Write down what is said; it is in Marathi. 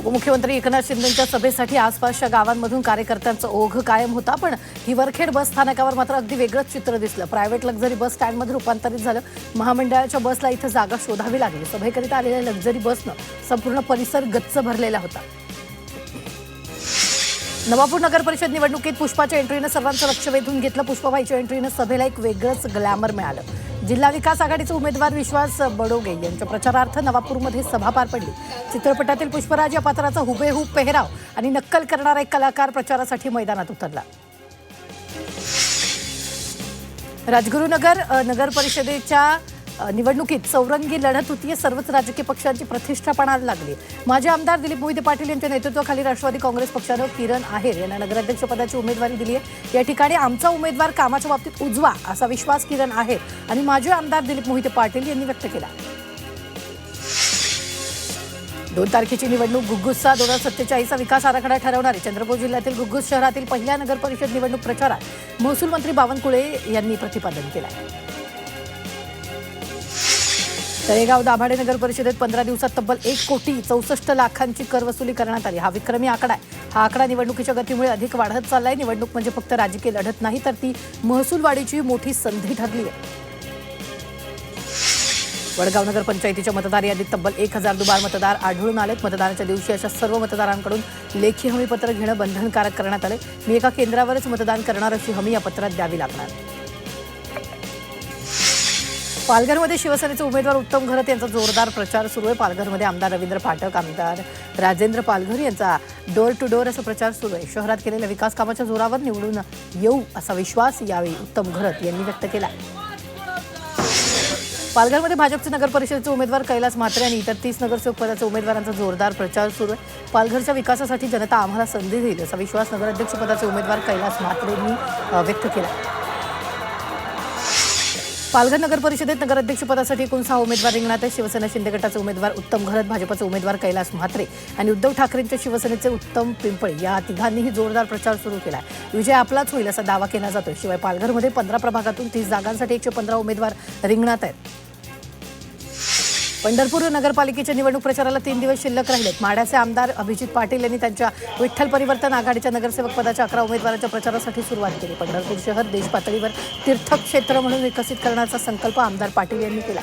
उपमुख्यमंत्री एकनाथ शिंदेंच्या सभेसाठी आसपासच्या गावांमधून कार्यकर्त्यांचा ओघ कायम होता, पण हिवरखेड बस स्थानकावर मात्र अगदी वेगळंच चित्र दिसलं। प्रायव्हेट लक्झरी बस स्टँडमध्ये रूपांतरित झालं। महामंडळाच्या बसला इथं जागा शोधावी लागली। सभेकरिता आलेल्या लक्झरी बसनं संपूर्ण परिसर गच्च भरलेला होता। नवापूर नगर परिषद निवडणुकीत पुष्पाच्या एंट्रीनं सर्वांचं लक्ष वेधून घेतलं। पुष्पाबाईच्या एंट्रीनं सभेला एक वेगळंच ग्लॅमर मिळालं। जिल्हा विकास आघाडीचे उमेदवार विश्वास बडोगे यांच्या प्रचारार्थ नवापूरमध्ये सभा पार पडली। चित्रपटातील पुष्पराज या पात्राचा हुबेहूब पेहराव आणि नक्कल करणारा एक कलाकार प्रचारासाठी मैदानात उतरला। राजगुरुनगर नगर परिषदेच्या निवडणुकीत चौरंगी लढत होती। सर्वच राजकीय पक्षांची प्रतिष्ठा पणाला लागली। माजी आमदार दिलीप मोहिते पाटील यांच्या नेतृत्वाखाली राष्ट्रवादी काँग्रेस पक्षानं किरण आहेर यांना नगराध्यक्षपदाची उमेदवारी दिली आहे। या ठिकाणी आमचा उमेदवार कामाच्या बाबतीत उजवा असा विश्वास किरण आहेर आणि माजी आमदार दिलीप मोहिते पाटील यांनी व्यक्त केला। 2 तारखेची निवडणूक घुग्गुसचा 2047चा विकास आराखडा ठरवणारी चंद्रपूर जिल्ह्यातील घुग्गुस शहरातील पहिल्या नगर परिषद निवडणूक प्रचारात महसूल मंत्री बावनकुळे यांनी प्रतिपादन केलं आहे। तळेगाव दाभाडे नगर परिषदेत 15 दिवसात तब्बल 1,64,00,000ची कर वसुली करण्यात आली। हा विक्रमी आकडा आहे। हा आकडा निवडणुकीच्या गतीमुळे अधिक वाढत चाललाय। निवडणूक म्हणजे फक्त राजकीय लढत नाही, तर ती महसूल वाढीची मोठी संधी ठरली आहे। वडगाव नगर पंचायतीच्या मतदार यादीत तब्बल 1,000 दुबार मतदार आढळून आलेत। मतदानाच्या दिवशी अशा सर्व मतदारांकडून लेखी हमीपत्र घेणं बंधनकारक करण्यात आले। मी एका केंद्रावरच मतदान करणार अशी हमी या पत्रात द्यावी लागणार। पालघरमध्ये शिवसेनेचे उमेदवार उत्तम घरत यांचा जोरदार प्रचार सुरू आहे। पालघरमध्ये आमदार रवींद्र फाटक, आमदार राजेंद्र पालघर यांचा डोर टू डोर असा प्रचार सुरू आहे। शहरात केलेल्या विकास कामाच्या जोरावर निवडून येऊ असा विश्वास यावेळी उत्तम घरत यांनी व्यक्त केला। पालघरमध्ये भाजपचे नगर परिषदेचे उमेदवार कैलास म्हात्रे आणि इतर 30 नगरसेवक पदाच्या उमेदवारांचा जोरदार प्रचार सुरू आहे। पालघरच्या विकासासाठी जनता आम्हाला संधी देईल असा विश्वास नगराध्यक्ष पदाचे उमेदवार कैलास म्हात्रे यांनी व्यक्त केला। पालघर नगर परिषदेत नगराध्यक्षपदासाठी एकूण 6 उमेदवार रिंगणात आहेत। शिवसेना शिंदे गटाचे उमेदवार उत्तम घरत, भाजपचे उमेदवार कैलास म्हात्रे आणि उद्धव ठाकरेंच्या शिवसेनेचे उत्तम पिंपळे या तिघांनीही जोरदार प्रचार सुरू केला आहे। विजय आपलाच होईल असा दावा केला जातोय। शिवाय पालघरमध्ये 15 प्रभागातून 30 जागांसाठी 115 उमेदवार रिंगणात आहेत। पंढरपूर नगरपालिकेच्या निवडणूक प्रचाराला 3 दिवस शिल्लक राहिलेत। माढ्याचे आमदार अभिजित पाटील यांनी त्यांच्या विठ्ठल परिवर्तन आघाडीच्या नगरसेवक पदाच्या 11 उमेदवारांच्या प्रचारासाठी सुरुवात केली। पंढरपूर शहर देशपातळीवर तीर्थक्षेत्र म्हणून विकसित करण्याचा संकल्प आमदार पाटील यांनी केला।